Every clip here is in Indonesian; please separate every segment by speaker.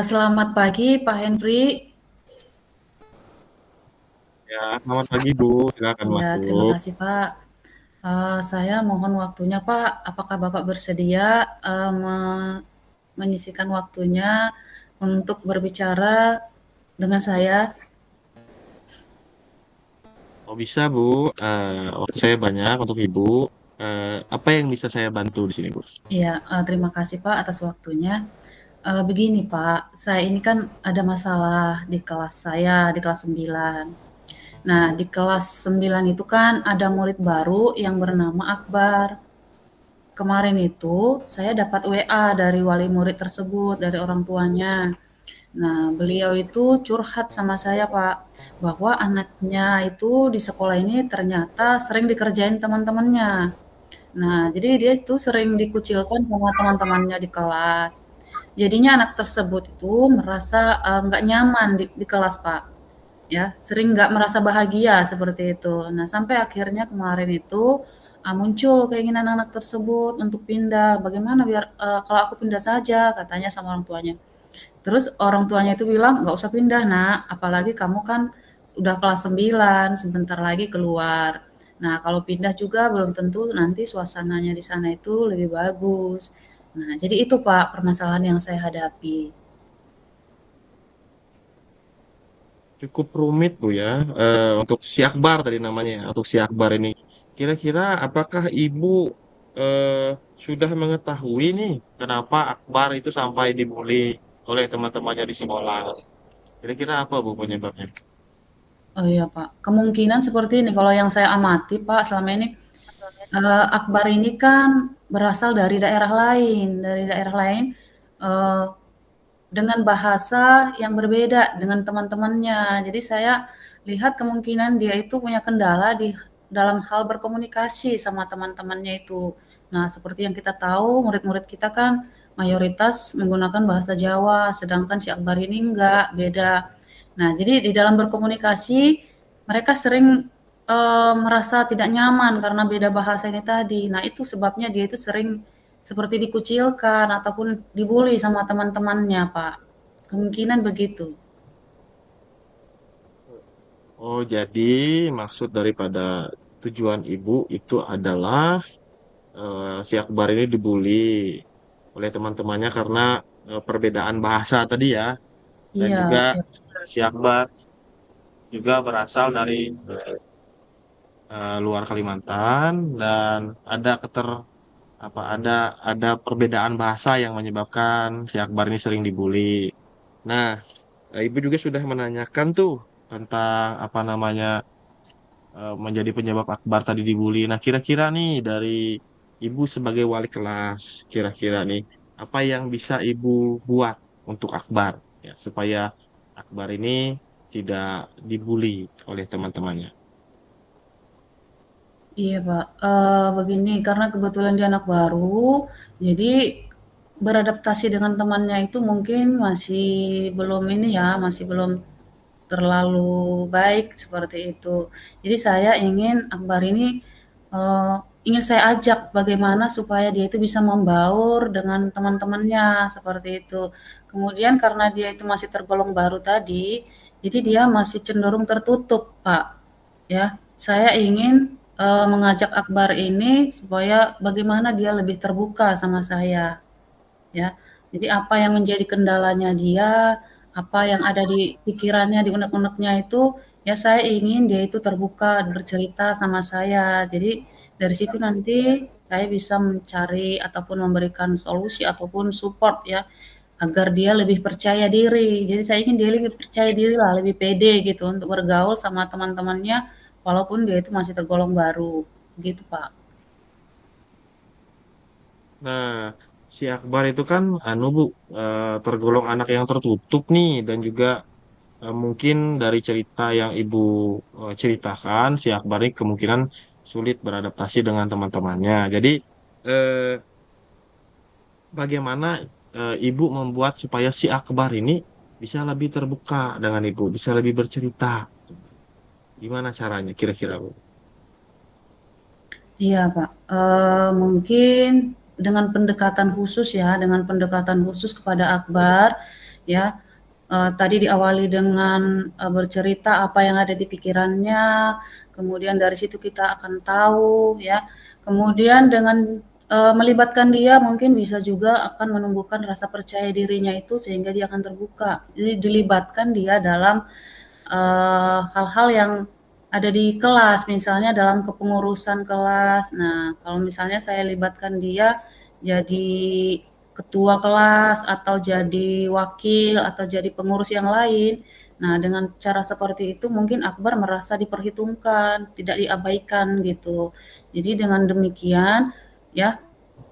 Speaker 1: Selamat pagi Pak Henry.
Speaker 2: Ya, selamat pagi Bu, silakan
Speaker 1: Ya, terima
Speaker 2: masuk.
Speaker 1: kasih Pak. Saya mohon waktunya Pak. Apakah Bapak bersedia menyisihkan waktunya untuk berbicara dengan saya?
Speaker 2: Oh bisa Bu, waktu saya banyak untuk Ibu. Apa yang bisa saya bantu di sini Bu?
Speaker 1: Iya, terima kasih Pak atas waktunya. Begini Pak, saya ini kan ada masalah di kelas saya, di kelas 9. Nah, di kelas 9 itu kan ada murid baru yang bernama Akbar. Kemarin itu saya dapat WA dari wali murid tersebut, dari orang tuanya. Nah, beliau itu curhat sama saya, Pak, bahwa anaknya itu di sekolah ini ternyata sering dikerjain teman-temannya. Nah, jadi dia itu sering dikucilkan sama teman-temannya di kelas. Jadinya anak tersebut itu merasa nggak nyaman di kelas, Pak. Ya, sering nggak merasa bahagia seperti itu. Nah, sampai akhirnya kemarin itu muncul keinginan anak tersebut untuk pindah. Bagaimana biar kalau aku pindah saja, katanya sama orang tuanya. Terus orang tuanya itu bilang, nggak usah pindah nak, apalagi kamu kan udah kelas 9, sebentar lagi keluar. Nah, kalau pindah juga belum tentu nanti suasananya di sana itu lebih bagus. Nah, jadi itu Pak permasalahan yang saya hadapi.
Speaker 2: Cukup rumit Bu ya, untuk si Akbar tadi namanya, ya, untuk si Akbar ini. Kira-kira apakah Ibu eh, sudah mengetahui nih kenapa Akbar itu sampai dibully oleh teman-temannya di sekolah? Kira-kira apa Bu penyebabnya?
Speaker 1: Oh iya Pak, kemungkinan seperti ini kalau yang saya amati Pak selama ini, Akbar ini kan berasal dari daerah lain, eee, dengan bahasa yang berbeda dengan teman-temannya. Jadi saya lihat kemungkinan dia itu punya kendala di dalam hal berkomunikasi sama teman-temannya itu. Nah, seperti yang kita tahu, murid-murid kita kan mayoritas menggunakan bahasa Jawa, sedangkan si Akbar ini enggak, beda. Nah, jadi di dalam berkomunikasi mereka sering merasa tidak nyaman karena beda bahasa ini tadi. Nah, itu sebabnya dia itu sering seperti dikucilkan ataupun dibully sama teman-temannya, Pak. Kemungkinan begitu.
Speaker 2: Oh, jadi maksud daripada tujuan Ibu itu adalah si Akbar ini dibully oleh teman-temannya karena perbedaan bahasa tadi ya, dan
Speaker 1: Iya,
Speaker 2: juga
Speaker 1: iya,
Speaker 2: si Akbar juga berasal dari luar Kalimantan dan ada ada perbedaan bahasa yang menyebabkan si Akbar ini sering dibully. Nah, Ibu juga sudah menanyakan tuh tentang apa namanya menjadi penyebab Akbar tadi dibully. Nah, kira-kira nih dari Ibu sebagai wali kelas, kira-kira nih apa yang bisa Ibu buat untuk Akbar ya supaya Akbar ini tidak dibully oleh teman-temannya.
Speaker 1: iya, Pak. Begini, karena kebetulan dia anak baru, jadi beradaptasi dengan temannya itu mungkin masih belum ini ya, masih belum terlalu baik seperti itu. Jadi saya ingin Akbar ini eh, ingin saya ajak bagaimana supaya dia itu bisa membaur dengan teman-temannya seperti itu. Kemudian karena dia itu masih tergolong baru tadi, jadi dia masih cenderung tertutup, Pak. Ya, saya ingin mengajak Akbar ini supaya bagaimana dia lebih terbuka sama saya ya. Jadi apa yang menjadi kendalanya dia, apa yang ada di pikirannya, di unek-uneknya itu, ya saya ingin dia itu terbuka bercerita sama saya. Jadi dari situ nanti saya bisa mencari ataupun memberikan solusi ataupun support ya, agar dia lebih percaya diri. Jadi saya ingin dia lebih percaya diri lah, lebih pede gitu untuk bergaul sama teman-temannya walaupun dia itu masih tergolong baru. Gitu, Pak.
Speaker 2: Nah, si Akbar itu kan anu Bu tergolong anak yang tertutup nih dan juga mungkin dari cerita yang Ibu ceritakan si Akbar ini kemungkinan sulit beradaptasi dengan teman-temannya. Jadi eh, bagaimana Ibu membuat supaya si Akbar ini bisa lebih terbuka dengan Ibu, bisa lebih bercerita. Gimana caranya kira-kira Bu?
Speaker 1: Iya, Pak. Mungkin dengan pendekatan khusus ya, dengan pendekatan khusus kepada Akbar, ya. Tadi diawali dengan, bercerita apa yang ada di pikirannya, kemudian dari situ kita akan tahu ya, kemudian dengan, melibatkan dia mungkin bisa juga akan menumbuhkan rasa percaya dirinya itu sehingga dia akan terbuka. Jadi dilibatkan dia dalam hal-hal yang ada di kelas, misalnya dalam kepengurusan kelas. Nah, kalau misalnya saya libatkan dia jadi ketua kelas atau jadi wakil atau jadi pengurus yang lain. Nah, dengan cara seperti itu mungkin Akbar merasa diperhitungkan, tidak diabaikan gitu. Jadi dengan demikian ya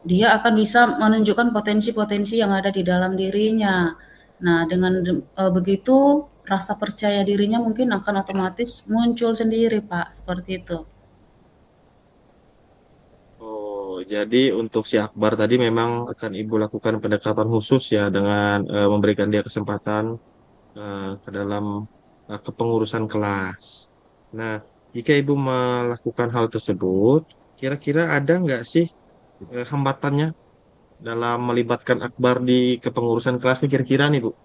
Speaker 1: dia akan bisa menunjukkan potensi-potensi yang ada di dalam dirinya. Nah, dengan begitu rasa percaya dirinya mungkin akan otomatis muncul sendiri, Pak, seperti itu.
Speaker 2: Oh, jadi untuk si Akbar tadi memang akan Ibu lakukan pendekatan khusus ya dengan memberikan dia kesempatan ke dalam kepengurusan kelas. Nah, jika Ibu melakukan hal tersebut, kira-kira ada nggak sih hambatannya dalam melibatkan Akbar di kepengurusan kelas ini kira-kira nih Bu?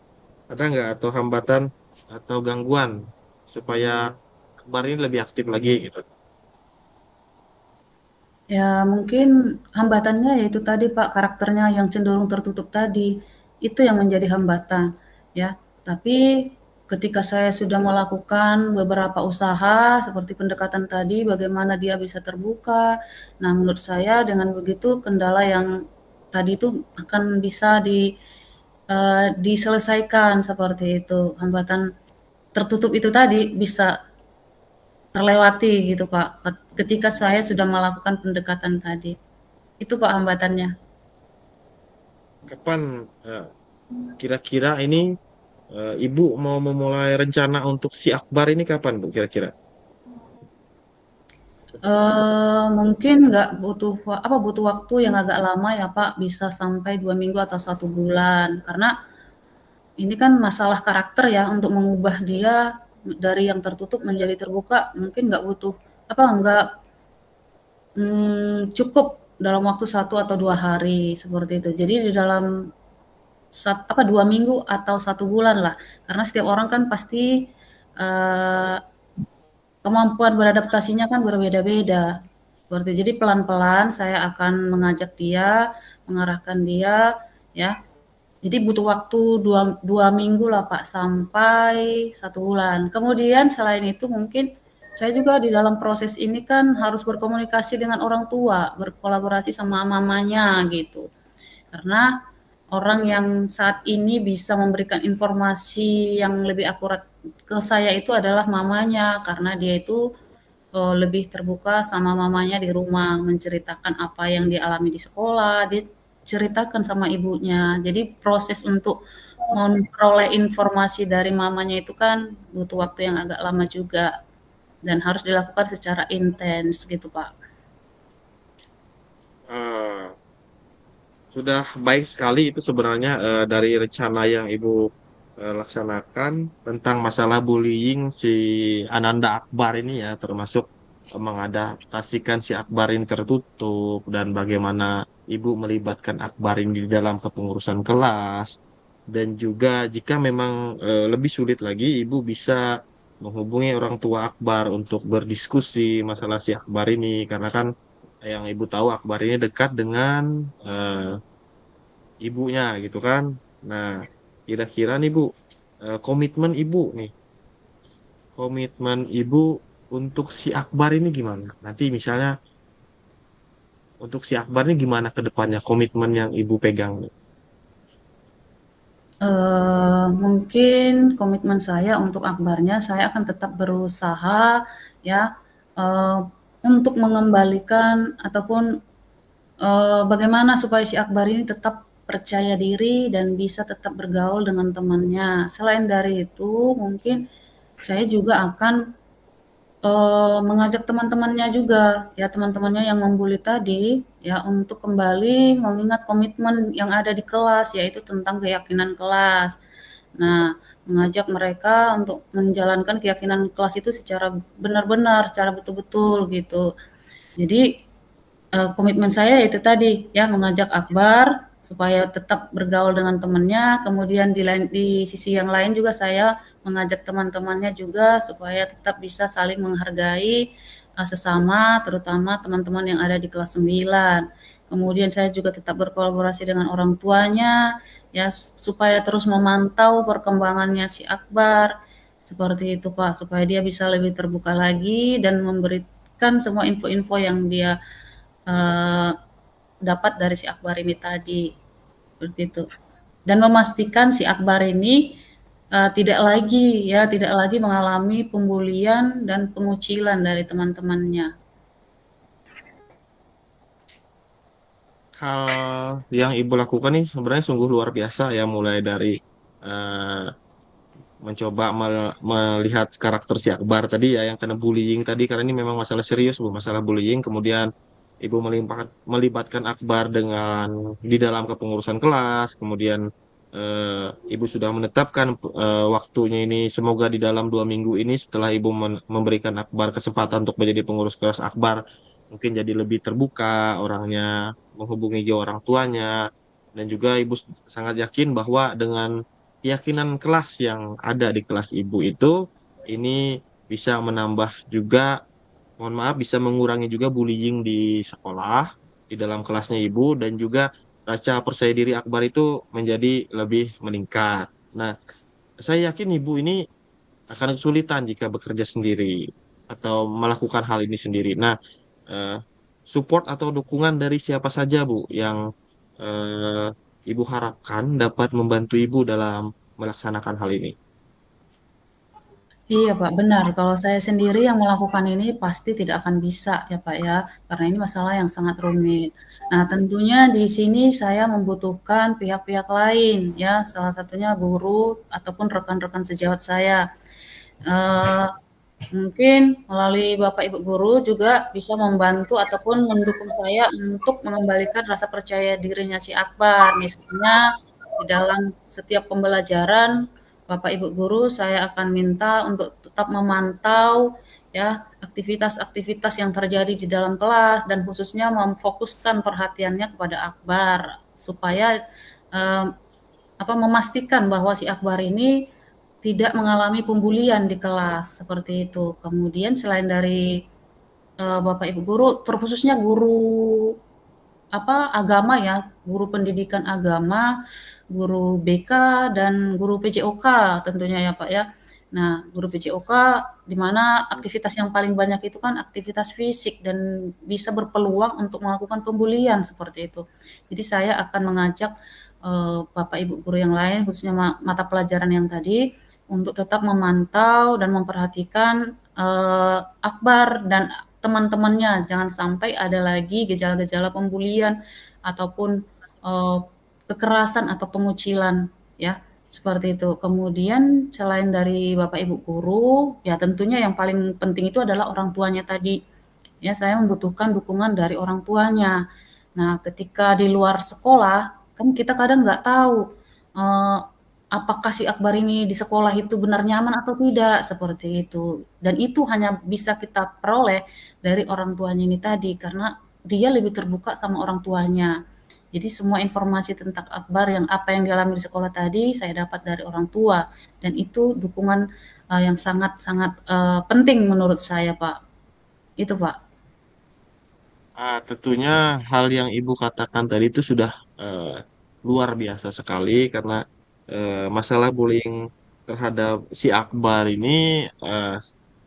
Speaker 2: Ada nggak atau hambatan atau gangguan supaya Akbar ini lebih aktif lagi gitu?
Speaker 1: Ya mungkin hambatannya yaitu tadi, Pak, karakternya yang cenderung tertutup tadi, itu yang menjadi hambatan, ya. Tapi ketika saya sudah melakukan beberapa usaha seperti pendekatan tadi, bagaimana dia bisa terbuka. Nah, menurut saya dengan begitu kendala yang tadi itu akan bisa diselesaikan seperti itu. Hambatan tertutup itu tadi bisa terlewati gitu, Pak, ketika saya sudah melakukan pendekatan tadi. Itu, Pak, hambatannya.
Speaker 2: Kapan kira-kira ini Ibu mau memulai rencana untuk si Akbar ini kapan Bu kira-kira?
Speaker 1: Mungkin nggak butuh butuh waktu yang agak lama ya, Pak, bisa sampai 2 minggu atau 1 bulan. Karena ini kan masalah karakter ya, untuk mengubah dia dari yang tertutup menjadi terbuka mungkin nggak butuh nggak, cukup dalam waktu 1 atau 2 hari, seperti itu. Jadi di dalam 2 minggu atau 1 bulan lah, karena setiap orang kan pasti, eee, kemampuan beradaptasinya kan berbeda-beda, seperti jadi pelan-pelan saya akan mengajak dia, mengarahkan dia, ya. Jadi butuh waktu 2 minggu lah, Pak, sampai 1 bulan. Kemudian selain itu mungkin saya juga di dalam proses ini kan harus berkomunikasi dengan orang tua, berkolaborasi sama mamanya gitu. Karena orang yang saat ini bisa memberikan informasi yang lebih akurat ke saya itu adalah mamanya, karena dia itu lebih terbuka sama mamanya di rumah, menceritakan apa yang dialami di sekolah, dia ceritakan sama ibunya. Jadi proses untuk memperoleh informasi dari mamanya itu kan butuh waktu yang agak lama juga dan harus dilakukan secara intens gitu, Pak.
Speaker 2: Eh, Sudah baik sekali itu sebenarnya dari rencana yang Ibu laksanakan tentang masalah bullying si Ananda Akbar ini ya, termasuk mengadaptasikan si Akbar ini tertutup dan bagaimana Ibu melibatkan Akbar ini di dalam kepengurusan kelas dan juga jika memang lebih sulit lagi Ibu bisa menghubungi orang tua Akbar untuk berdiskusi masalah si Akbar ini karena kan yang Ibu tahu Akbar ini dekat dengan ibunya gitu kan. Nah, kira-kira nih Bu, komitmen Ibu nih, komitmen Ibu untuk si Akbar ini gimana? Nanti misalnya untuk si Akbar ini gimana ke depannya komitmen yang Ibu pegang nih?
Speaker 1: Mungkin komitmen saya untuk akbarnya, saya akan tetap berusaha ya, eee, untuk mengembalikan ataupun, bagaimana supaya si Akbar ini tetap percaya diri dan bisa tetap bergaul dengan temannya. Selain dari itu, mungkin saya juga akan mengajak teman-temannya juga, ya teman-temannya yang membuli tadi, ya untuk kembali mengingat komitmen yang ada di kelas, yaitu tentang keyakinan kelas. Nah, mengajak mereka untuk menjalankan keyakinan kelas itu secara benar-benar, secara betul-betul gitu. Jadi, komitmen saya itu tadi, ya mengajak akbar supaya tetap bergaul dengan temannya, kemudian di sisi yang lain juga saya mengajak teman-temannya juga supaya tetap bisa saling menghargai, sesama, terutama teman-teman yang ada di kelas 9. Kemudian saya juga tetap berkolaborasi dengan orang tuanya, ya supaya terus memantau perkembangannya si Akbar, seperti itu Pak, supaya dia bisa lebih terbuka lagi dan memberikan semua info-info yang dia, eee, dapat dari si Akbar ini tadi, seperti itu. Dan memastikan si Akbar ini tidak lagi mengalami pembulian dan pengucilan dari teman-temannya.
Speaker 2: Hal yang ibu lakukan nih sebenarnya sungguh luar biasa ya, mulai dari eh, mencoba melihat karakter si Akbar tadi ya yang kena bullying tadi, karena ini memang masalah serius Bu, masalah bullying. Kemudian ibu melibatkan Akbar dengan di dalam kepengurusan kelas. Kemudian ibu sudah menetapkan waktunya ini, semoga di dalam 2 minggu ini setelah ibu memberikan Akbar kesempatan untuk menjadi pengurus kelas, Akbar mungkin jadi lebih terbuka orangnya, menghubungi juga orang tuanya. Dan juga ibu sangat yakin bahwa dengan keyakinan kelas yang ada di kelas ibu itu, ini bisa menambah juga, mohon maaf, bisa mengurangi juga bullying di sekolah, di dalam kelasnya ibu, dan juga rasa percaya diri Akbar itu menjadi lebih meningkat. Nah, saya yakin ibu ini akan kesulitan jika bekerja sendiri atau melakukan hal ini sendiri. Nah, eh, support atau dukungan dari siapa saja Bu yang eh, ibu harapkan dapat membantu ibu dalam melaksanakan hal ini?
Speaker 1: Iya Pak, benar. Kalau saya sendiri yang melakukan ini pasti tidak akan bisa ya Pak ya, karena ini masalah yang sangat rumit. Nah tentunya di sini saya membutuhkan pihak-pihak lain ya, salah satunya guru ataupun rekan-rekan sejawat saya. Eee, Mungkin melalui Bapak Ibu guru juga bisa membantu ataupun mendukung saya untuk mengembalikan rasa percaya dirinya si Akbar. Misalnya di dalam setiap pembelajaran, Bapak Ibu guru saya akan minta untuk tetap memantau ya aktivitas-aktivitas yang terjadi di dalam kelas dan khususnya memfokuskan perhatiannya kepada Akbar supaya eh, memastikan bahwa si Akbar ini tidak mengalami pembulian di kelas seperti itu. Kemudian selain dari Bapak Ibu guru, terkhususnya guru agama ya, guru pendidikan agama, guru BK dan guru PJOK tentunya ya Pak ya. Nah, guru PJOK di mana aktivitas yang paling banyak itu kan aktivitas fisik dan bisa berpeluang untuk melakukan pembulian seperti itu. Jadi saya akan mengajak Bapak Ibu guru yang lain khususnya mata pelajaran yang tadi untuk tetap memantau dan memperhatikan Akbar dan teman-temannya, jangan sampai ada lagi gejala-gejala pembulian ataupun eh, kekerasan atau pengucilan ya seperti itu. Kemudian selain dari Bapak Ibu guru, ya tentunya yang paling penting itu adalah orang tuanya tadi. Ya, saya membutuhkan dukungan dari orang tuanya. Nah, ketika di luar sekolah, kan kita kadang nggak tahu eh, apakah si Akbar ini di sekolah itu benar nyaman atau tidak, seperti itu. Dan itu hanya bisa kita peroleh dari orang tuanya ini tadi, karena dia lebih terbuka sama orang tuanya. Jadi semua informasi tentang Akbar yang apa yang dialami di sekolah tadi saya dapat dari orang tua dan itu dukungan yang sangat-sangat penting menurut saya, Pak. Itu, Pak.
Speaker 2: Tentunya hal yang ibu katakan tadi itu sudah eh, luar biasa sekali, karena masalah bullying terhadap si Akbar ini eh,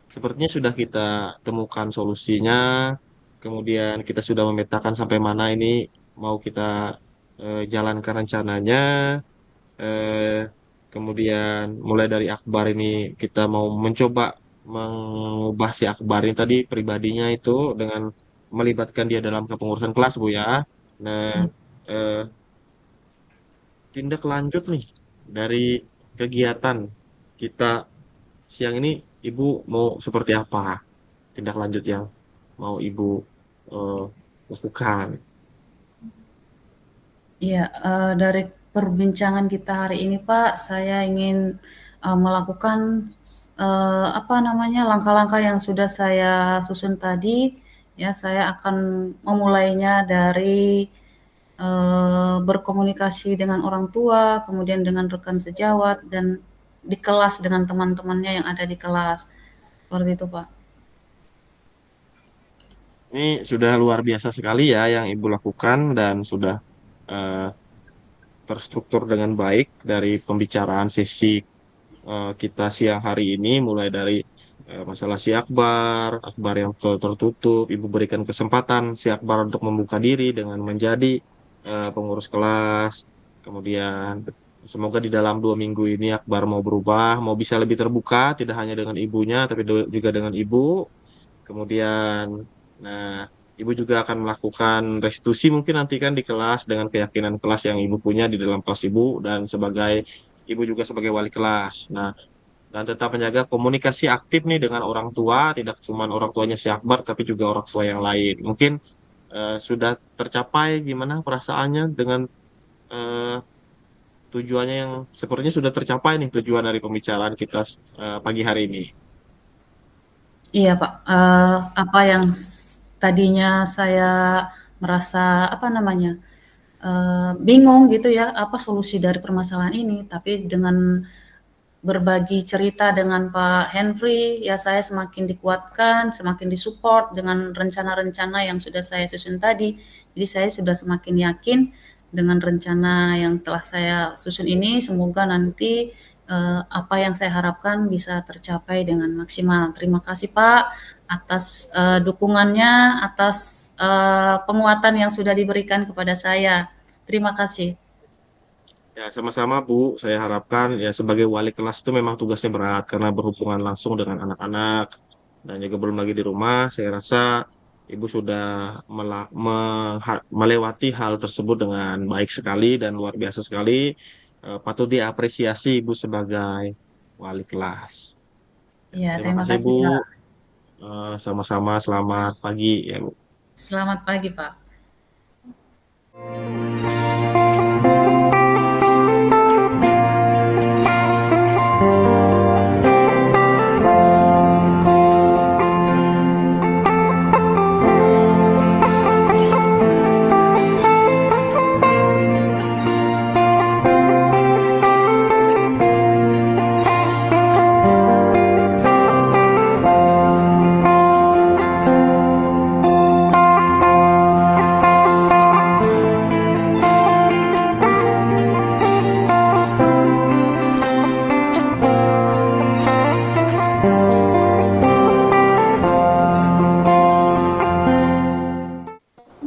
Speaker 2: sepertinya sudah kita temukan solusinya. Kemudian kita sudah memetakan sampai mana ini mau kita jalankan rencananya. eh, Kemudian mulai dari Akbar ini kita mau mencoba mengubah si Akbar ini tadi pribadinya itu dengan melibatkan dia dalam kepengurusan kelas Bu ya. Nah, eh, tindak lanjut nih dari kegiatan kita siang ini, Ibu mau seperti apa? Tindak lanjut yang mau Ibu eh, lakukan?
Speaker 1: Iya, dari perbincangan kita hari ini, Pak, saya ingin, melakukan langkah-langkah yang sudah saya susun tadi, ya. Saya akan memulainya dari, berkomunikasi dengan orang tua, kemudian dengan rekan sejawat, dan di kelas dengan teman-temannya yang ada di kelas. Seperti itu, Pak.
Speaker 2: Ini sudah luar biasa sekali ya yang Ibu lakukan dan sudah eh, terstruktur dengan baik dari pembicaraan sesi kita siang hari ini, mulai dari masalah si Akbar, Akbar yang tertutup, Ibu berikan kesempatan si Akbar untuk membuka diri dengan menjadi pengurus kelas. Kemudian semoga di dalam 2 minggu ini Akbar mau berubah, mau bisa lebih terbuka, tidak hanya dengan ibunya, tapi juga dengan ibu. Kemudian, nah, ibu juga akan melakukan restitusi mungkin nanti kan di kelas dengan keyakinan kelas yang ibu punya di dalam kelas ibu dan sebagai ibu juga sebagai wali kelas. Nah, dan tetap menjaga komunikasi aktif nih dengan orang tua, tidak cuma orang tuanya si Akbar, tapi juga orang tua yang lain. Mungkin sudah tercapai gimana perasaannya dengan eh, tujuannya yang sepertinya sudah tercapai nih tujuan dari pembicaraan kita pagi hari ini.
Speaker 1: Iya, Pak, apa yang tadinya saya merasa, apa namanya, bingung gitu ya, apa solusi dari permasalahan ini, tapi dengan berbagi cerita dengan Pak Henry, ya saya semakin dikuatkan, semakin disupport dengan rencana-rencana yang sudah saya susun tadi. Jadi saya sudah semakin yakin dengan rencana yang telah saya susun ini, semoga nanti apa yang saya harapkan bisa tercapai dengan maksimal. Terima kasih Pak atas dukungannya, atas penguatan yang sudah diberikan kepada saya. Terima kasih.
Speaker 2: Ya, sama-sama Bu. Saya harapkan ya sebagai wali kelas itu memang tugasnya berat karena berhubungan langsung dengan anak-anak dan juga belum lagi di rumah. Saya rasa Ibu sudah melewati hal tersebut dengan baik sekali dan luar biasa sekali. Patut diapresiasi Ibu sebagai wali kelas. Ya,
Speaker 1: Ya,
Speaker 2: terima
Speaker 1: terima
Speaker 2: kasih Bu.
Speaker 1: kasih Pak.
Speaker 2: Sama-sama selamat pagi ya Bu.
Speaker 1: Selamat pagi Pak.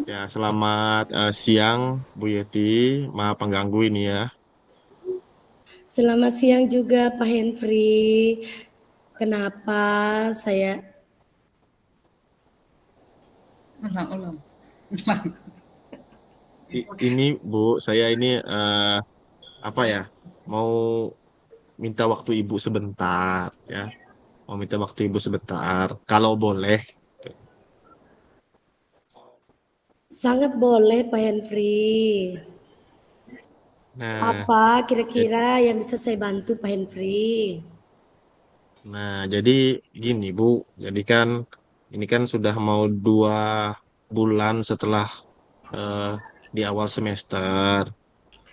Speaker 2: Ya, selamat siang Bu Yeti. Maaf pengganggu ini ya.
Speaker 3: Selamat siang juga Pak Henry. Kenapa saya
Speaker 1: Ulang-ulang.
Speaker 2: Ini Bu, saya ini apa ya? Mau minta waktu Ibu sebentar ya. Mau minta waktu Ibu sebentar, kalau boleh.
Speaker 3: sangat boleh Pak Henry.
Speaker 2: Nah,
Speaker 3: Apa
Speaker 2: jadi,
Speaker 3: kira-kira yang bisa saya bantu Pak Henry?
Speaker 2: jadi gini Bu, jadi kan ini kan sudah mau 2 bulan setelah eh, di awal semester.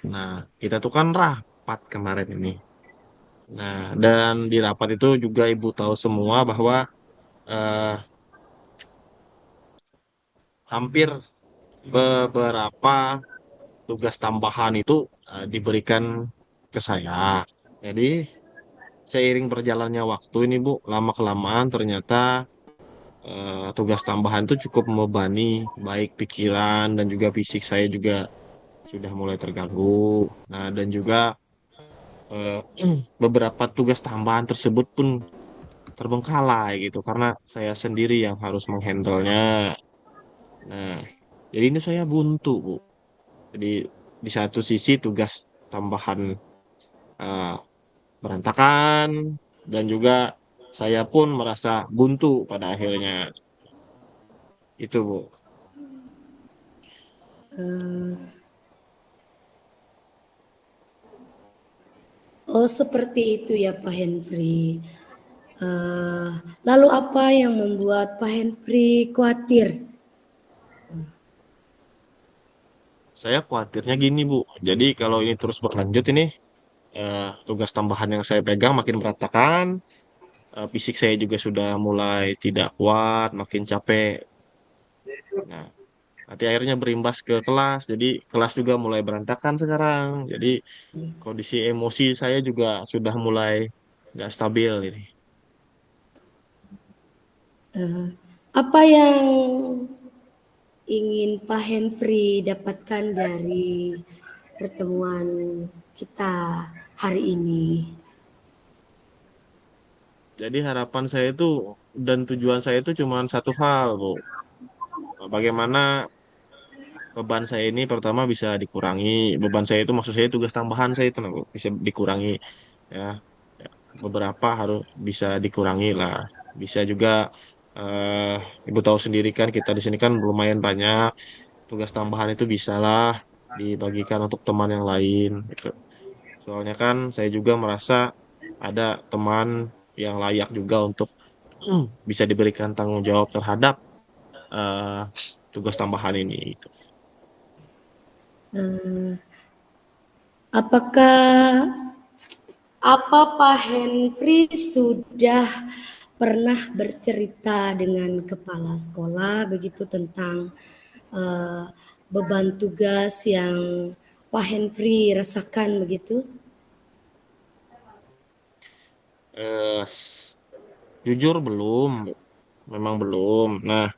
Speaker 2: Nah, kita tuh kan rapat kemarin ini. Nah, dan di rapat itu juga Ibu tahu semua bahwa eh, hampir beberapa tugas tambahan itu diberikan ke saya. Jadi seiring berjalannya waktu ini Bu, lama-kelamaan ternyata tugas tambahan itu cukup membebani baik pikiran dan juga fisik saya juga sudah mulai terganggu. Nah, dan juga eh, beberapa tugas tambahan tersebut pun terbengkalai gitu karena saya sendiri yang harus menghandlenya. Nah, jadi ini saya buntu, Bu. Jadi di satu sisi tugas tambahan eh, berantakan dan juga saya pun merasa buntu pada akhirnya. Itu, Bu.
Speaker 3: Oh seperti itu ya Pak Henry. Eh, lalu apa yang membuat Pak Henry khawatir?
Speaker 2: saya khawatirnya gini Bu, jadi kalau ini terus berlanjut ini tugas tambahan yang saya pegang makin berantakan, fisik saya juga sudah mulai tidak kuat, makin capek. Nah, nanti akhirnya berimbas ke kelas, jadi kelas juga mulai berantakan sekarang. Jadi kondisi emosi saya juga sudah mulai nggak stabil ini.
Speaker 3: Apa yang ingin Pak Henry dapatkan dari pertemuan kita hari ini?
Speaker 2: Jadi harapan saya itu dan tujuan saya itu cuma satu hal, Bu. Bagaimana beban saya ini pertama bisa dikurangi. Beban saya itu maksud saya tugas tambahan saya itu nah, Bu, bisa dikurangi ya. Ya, beberapa harus bisa dikurangi lah. Bisa juga eh, Ibu tahu sendiri kan kita di sini kan lumayan banyak tugas tambahan itu bisalah dibagikan untuk teman yang lain gitu. Soalnya kan saya juga merasa ada teman yang layak juga untuk bisa diberikan tanggung jawab terhadap eh, tugas tambahan ini gitu.
Speaker 3: Eh, apakah apa Pak Henry sudah pernah bercerita dengan kepala sekolah begitu tentang eh, beban tugas yang Pak Henry rasakan begitu?
Speaker 2: Eh, jujur belum, memang belum. Nah,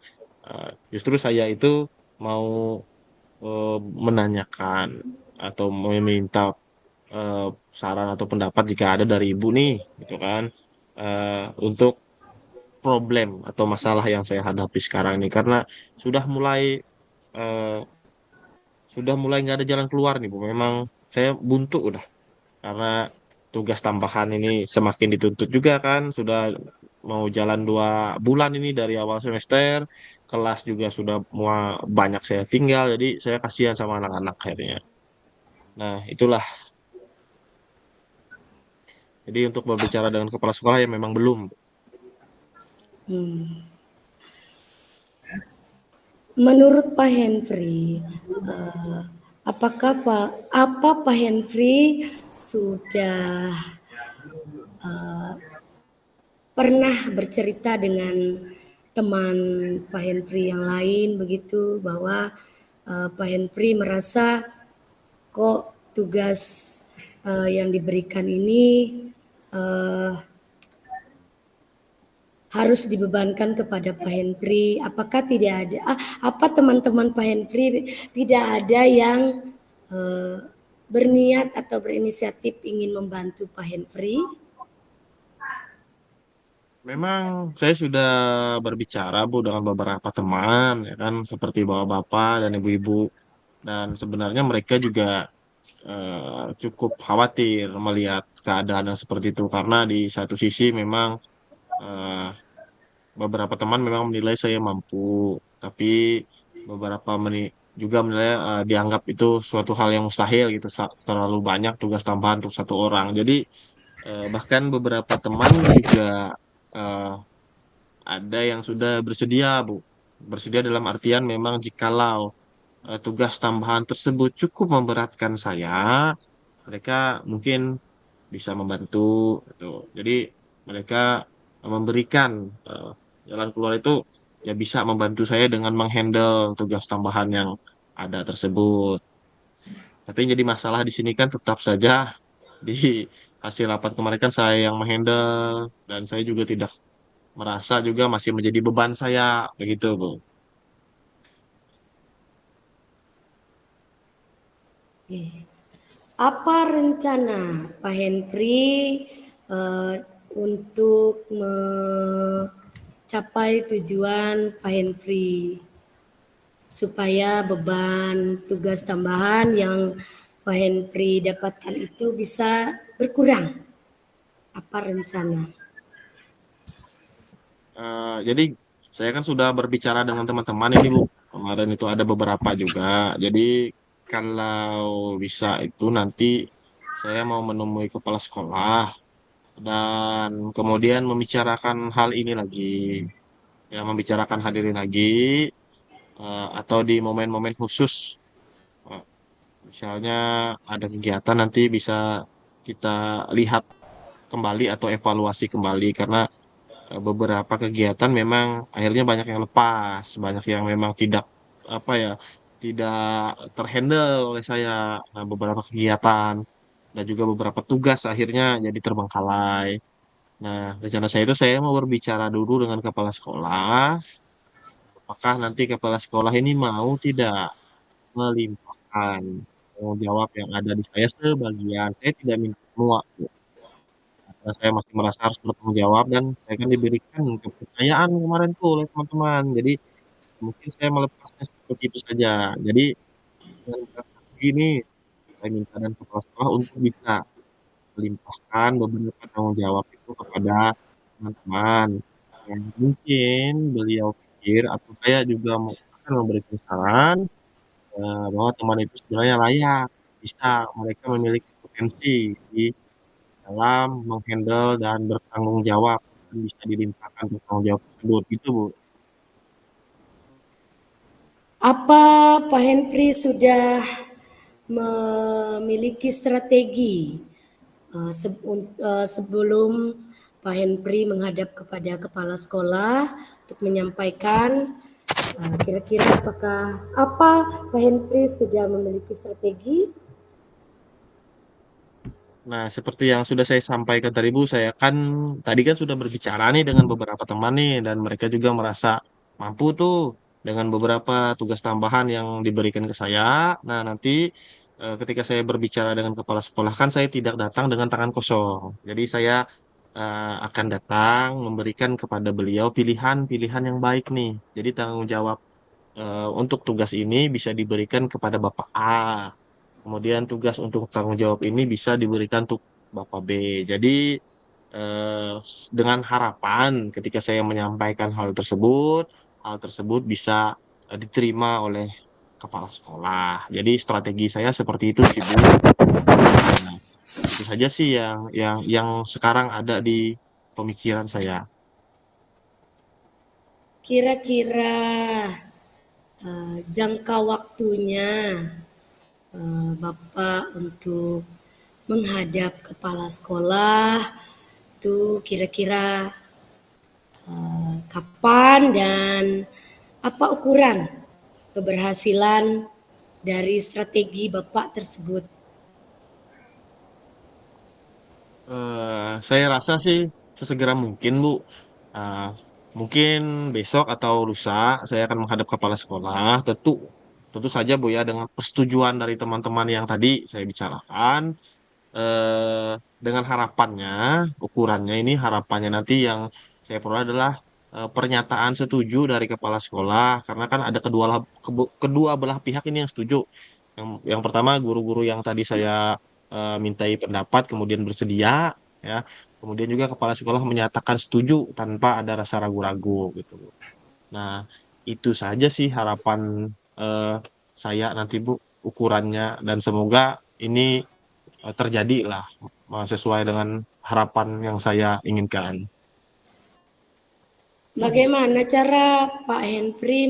Speaker 2: justru saya itu mau eh, menanyakan atau meminta eh, saran atau pendapat jika ada dari ibu nih, gitu kan, untuk problem atau masalah yang saya hadapi sekarang ini karena sudah mulai eh, sudah mulai nggak ada jalan keluar nih Bu. Memang saya buntu udah karena tugas tambahan ini semakin dituntut juga kan sudah mau jalan 2 bulan ini dari awal semester kelas juga sudah banyak saya tinggal jadi saya kasihan sama anak-anak akhirnya. Nah itulah jadi untuk berbicara dengan kepala sekolah ya memang belum.
Speaker 3: Hmm. Menurut Pak Henry, apa Pak Henry sudah pernah bercerita dengan teman Pak Henry yang lain begitu bahwa Pak Henry merasa kok tugas yang diberikan ini eh, harus dibebankan kepada Pak Henry. Apakah tidak ada, apa teman-teman Pak Henry tidak ada yang eh, berniat atau berinisiatif ingin membantu Pak Henry?
Speaker 2: Memang saya sudah berbicara Bu dengan beberapa teman ya kan seperti bapak-bapak dan ibu-ibu dan sebenarnya mereka juga cukup khawatir melihat keadaan yang seperti itu karena di satu sisi memang eh, beberapa teman memang menilai saya mampu, tapi beberapa juga menilai dianggap itu suatu hal yang mustahil gitu, terlalu banyak tugas tambahan untuk satu orang. Jadi bahkan beberapa teman juga eh, ada yang sudah bersedia, Bu. Bersedia dalam artian memang jikalau tugas tambahan tersebut cukup memberatkan saya, mereka mungkin bisa membantu gitu. Jadi mereka memberikan eh, jalan keluar itu ya bisa membantu saya dengan menghandle tugas tambahan yang ada tersebut. Tapi yang jadi masalah di sini kan tetap saja di hasil rapat kemarin kan saya yang menghandle dan saya juga tidak merasa juga masih menjadi beban saya begitu, Bu.
Speaker 3: Apa rencana Pak Henry eh, untuk mencapai tujuan Pak Henry supaya beban tugas tambahan yang Pak Henry dapatkan itu bisa berkurang? Apa rencana?
Speaker 2: Jadi saya kan sudah berbicara dengan teman-teman ini Bu. Kemarin itu ada beberapa juga. Jadi kalau bisa itu nanti saya mau menemui kepala sekolah dan kemudian membicarakan hal ini lagi. Ya, membicarakan hal ini lagi atau di momen-momen khusus Misalnya ada kegiatan nanti bisa kita lihat kembali atau evaluasi kembali karena beberapa kegiatan memang akhirnya banyak yang lepas, banyak yang memang tidak apa ya, tidak terhandle oleh saya. Nah, beberapa kegiatan dan juga beberapa tugas akhirnya jadi terbengkalai. Nah, rencana saya itu saya mau berbicara dulu dengan kepala sekolah, apakah nanti kepala sekolah ini mau tidak melimpahkan tanggung jawab yang ada di saya sebagian. Saya tidak minta semua, Bu. Karena saya masih merasa harus bertanggung jawab dan saya kan diberikan kepercayaan kemarin tuh oleh teman-teman. Jadi mungkin saya melepasnya seperti itu saja. Jadi dengan kata ini saya minta dan kepala sekolah untuk bisa melimpahkan beberapa tanggung jawab itu kepada teman-teman. Yang mungkin beliau pikir atau saya juga akan memberikan saran bahwa teman itu sebenarnya layak, bisa mereka memiliki potensi di dalam menghandle dan bertanggung jawab dan bisa dilimpahkan ke tanggung jawab tersebut gitu, Bu.
Speaker 3: Apa Pak Henry sudah memiliki strategi sebelum Pak Henry menghadap kepada kepala sekolah untuk menyampaikan kira-kira apakah apa Pak Henry sudah memiliki strategi?
Speaker 2: Nah, seperti yang sudah saya sampaikan tadi, Bu, saya kan tadi kan sudah berbicara nih dengan beberapa teman nih dan mereka juga merasa mampu tuh dengan beberapa tugas tambahan yang diberikan ke saya. Nah, nanti ketika saya berbicara dengan kepala sekolah kan saya tidak datang dengan tangan kosong. Jadi saya akan datang memberikan kepada beliau pilihan-pilihan yang baik nih. Jadi tanggung jawab untuk tugas ini bisa diberikan kepada Bapak A. Kemudian tugas untuk tanggung jawab ini bisa diberikan untuk Bapak B. Jadi dengan harapan ketika saya menyampaikan hal tersebut bisa diterima oleh kepala sekolah. Jadi strategi saya seperti itu sih, Bu. Nah, itu saja sih yang sekarang ada di pemikiran saya.
Speaker 3: Kira-kira jangka waktunya Bapak untuk menghadap kepala sekolah itu kira-kira kapan dan apa ukuran keberhasilan dari strategi Bapak tersebut?
Speaker 2: Saya rasa sih sesegera mungkin, Bu. Uh, Mungkin besok atau lusa saya akan menghadap kepala sekolah. Tentu saja, Bu, ya, dengan persetujuan dari teman-teman yang tadi saya bicarakan. eh, dengan harapannya, ukurannya ini harapannya nanti yang saya peroleh adalah pernyataan setuju dari kepala sekolah, karena kan ada kedua belah pihak ini yang setuju. Yang pertama guru-guru yang tadi saya mintai pendapat kemudian bersedia, ya. Kemudian juga kepala sekolah menyatakan setuju tanpa ada rasa ragu-ragu gitu. Nah, itu saja sih harapan eh, saya nanti, Bu, ukurannya dan semoga ini terjadi lah sesuai dengan harapan yang saya inginkan.
Speaker 3: Bagaimana cara Pak Henry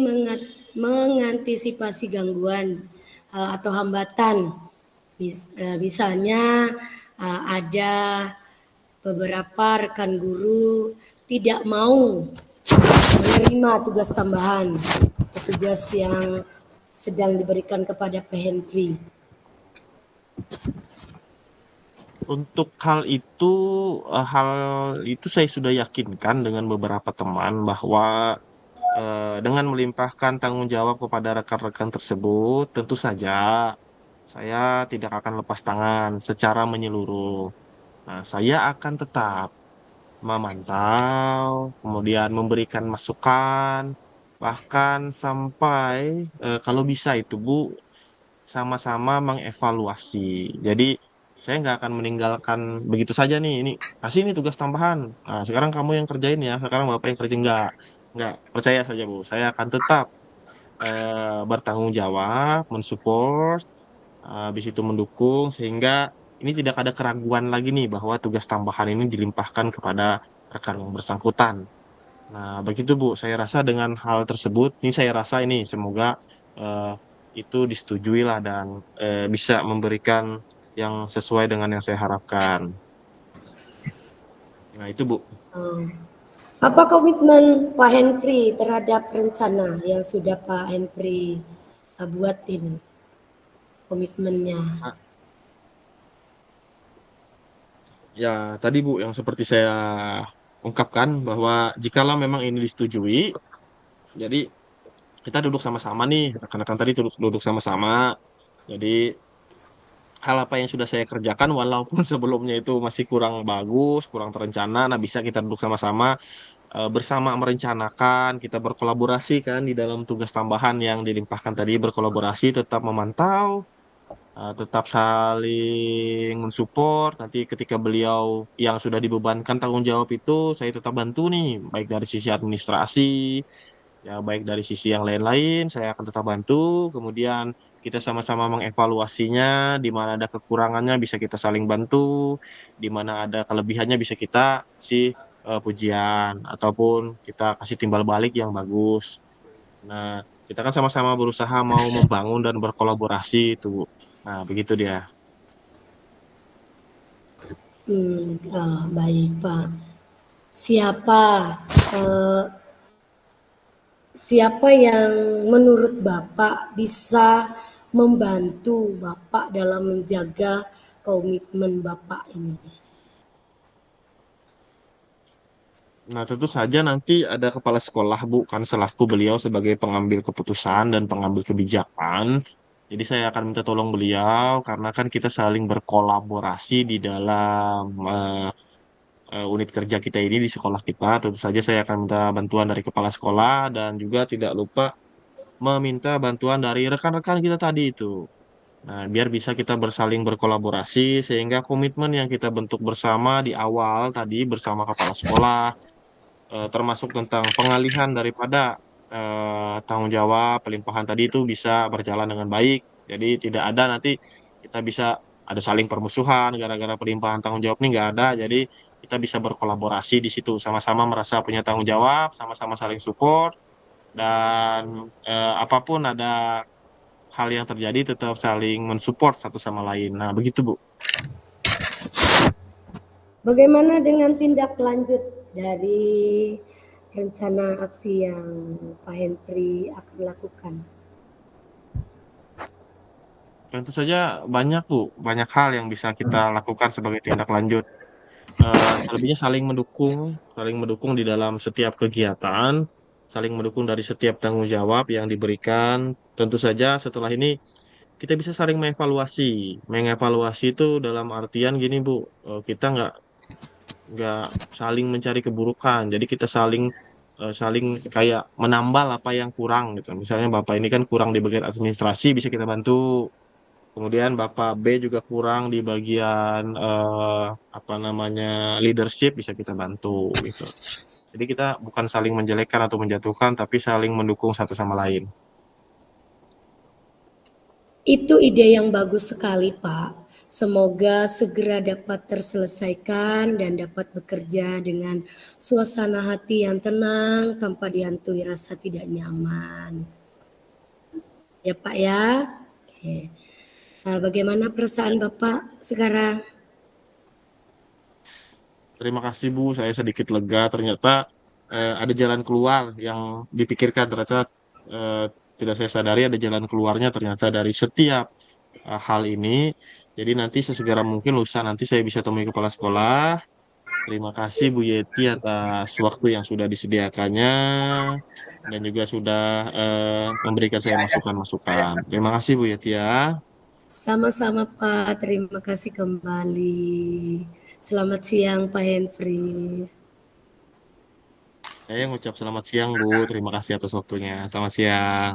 Speaker 3: mengantisipasi gangguan atau hambatan? Misalnya ada beberapa rekan guru tidak mau menerima tugas tambahan, tugas yang sedang diberikan kepada Pak Henry.
Speaker 2: Untuk hal itu saya sudah yakinkan dengan beberapa teman bahwa dengan melimpahkan tanggung jawab kepada rekan-rekan tersebut, tentu saja saya tidak akan lepas tangan secara menyeluruh. Nah, saya akan tetap memantau, kemudian memberikan masukan, bahkan sampai kalau bisa itu, Bu, sama-sama mengevaluasi. Jadi saya nggak akan meninggalkan begitu saja nih. Ini kasih ini tugas tambahan. Nah, sekarang kamu yang kerjain ya. Sekarang bapak yang kerjain nggak. Percaya saja, Bu. Saya akan tetap bertanggung jawab, mensupport, habis itu mendukung sehingga ini tidak ada keraguan lagi nih bahwa tugas tambahan ini dilimpahkan kepada rekan yang bersangkutan. Nah, begitu, Bu. Saya rasa dengan hal tersebut, ini saya rasa ini semoga eh, itu disetujui lah dan bisa memberikan yang sesuai dengan yang saya harapkan. Nah, itu Bu.
Speaker 3: Oh. Apa komitmen Pak Henry terhadap rencana yang sudah Pak Henry buat ini? Komitmennya.
Speaker 2: Nah, ya tadi Bu yang seperti saya ungkapkan bahwa jikalau memang ini disetujui, jadi kita duduk sama-sama nih, rekan-rekan tadi duduk sama-sama. Jadi hal apa yang sudah saya kerjakan walaupun sebelumnya itu masih kurang bagus, kurang terencana, nah bisa kita duduk sama-sama bersama merencanakan, kita berkolaborasi kan di dalam tugas tambahan yang dilimpahkan tadi, berkolaborasi, tetap memantau, tetap saling mensupport. Nanti ketika beliau yang sudah dibebankan tanggung jawab itu, saya tetap bantu nih, baik dari sisi administrasi, ya baik dari sisi yang lain-lain, saya akan tetap bantu. Kemudian kita sama-sama mengevaluasinya, di mana ada kekurangannya bisa kita saling bantu, di mana ada kelebihannya bisa kita kasih pujian ataupun kita kasih timbal balik yang bagus. Nah, kita kan sama-sama berusaha mau membangun dan berkolaborasi itu, Bu. Nah, begitu dia.
Speaker 3: Baik Pak. Siapa eh, siapa yang menurut Bapak bisa membantu Bapak dalam menjaga komitmen Bapak ini?
Speaker 2: Nah, tentu saja nanti ada kepala sekolah, Bu, kan selaku beliau sebagai pengambil keputusan dan pengambil kebijakan. Jadi saya akan minta tolong beliau karena kan kita saling berkolaborasi di dalam unit kerja kita ini di sekolah kita. Tentu saja saya akan minta bantuan dari kepala sekolah dan juga tidak lupa meminta bantuan dari rekan-rekan kita tadi itu. Nah, biar bisa kita bersaling berkolaborasi sehingga komitmen yang kita bentuk bersama di awal tadi bersama kepala sekolah termasuk tentang pengalihan daripada tanggung jawab pelimpahan tadi itu bisa berjalan dengan baik. Jadi tidak ada nanti kita bisa ada saling permusuhan gara-gara pelimpahan tanggung jawab ini nggak ada. Jadi kita bisa berkolaborasi di situ sama-sama merasa punya tanggung jawab, sama-sama saling support dan apapun ada hal yang terjadi tetap saling mensupport satu sama lain. Nah, begitu Bu.
Speaker 3: Bagaimana dengan tindak lanjut dari rencana aksi yang Pak Henry akan lakukan?
Speaker 2: Tentu saja banyak Bu, banyak hal yang bisa kita lakukan sebagai tindak lanjut. Selebihnya saling mendukung di dalam setiap kegiatan, saling mendukung dari setiap tanggung jawab yang diberikan. Tentu saja setelah ini kita bisa saling mengevaluasi. Mengevaluasi itu dalam artian gini Bu, kita nggak saling mencari keburukan. Jadi kita saling kayak menambal apa yang kurang gitu. Misalnya Bapak ini kan kurang di bagian administrasi, bisa kita bantu. Kemudian Bapak B juga kurang di bagian apa namanya leadership bisa kita bantu gitu. Jadi kita bukan saling menjelekkan atau menjatuhkan, tapi saling mendukung satu sama lain.
Speaker 3: Itu ide yang bagus sekali, Pak. Semoga segera dapat terselesaikan dan dapat bekerja dengan suasana hati yang tenang tanpa dihantui rasa tidak nyaman. Ya, Pak ya. Oke. Nah, bagaimana perasaan Bapak sekarang?
Speaker 2: Terima kasih Bu, saya sedikit lega. Ternyata ada jalan keluar yang dipikirkan. Ternyata eh, tidak saya sadari ada jalan keluarnya ternyata dari setiap hal ini. Jadi nanti sesegera mungkin lusa nanti saya bisa temui kepala sekolah. Terima kasih Bu Yeti atas waktu yang sudah disediakannya dan juga sudah memberikan saya masukan-masukan. Terima kasih Bu Yeti ya.
Speaker 3: Sama-sama Pak, terima kasih kembali. Selamat siang Pak Henry.
Speaker 2: Saya ngucap selamat siang Bu. Terima kasih atas waktunya. Selamat siang.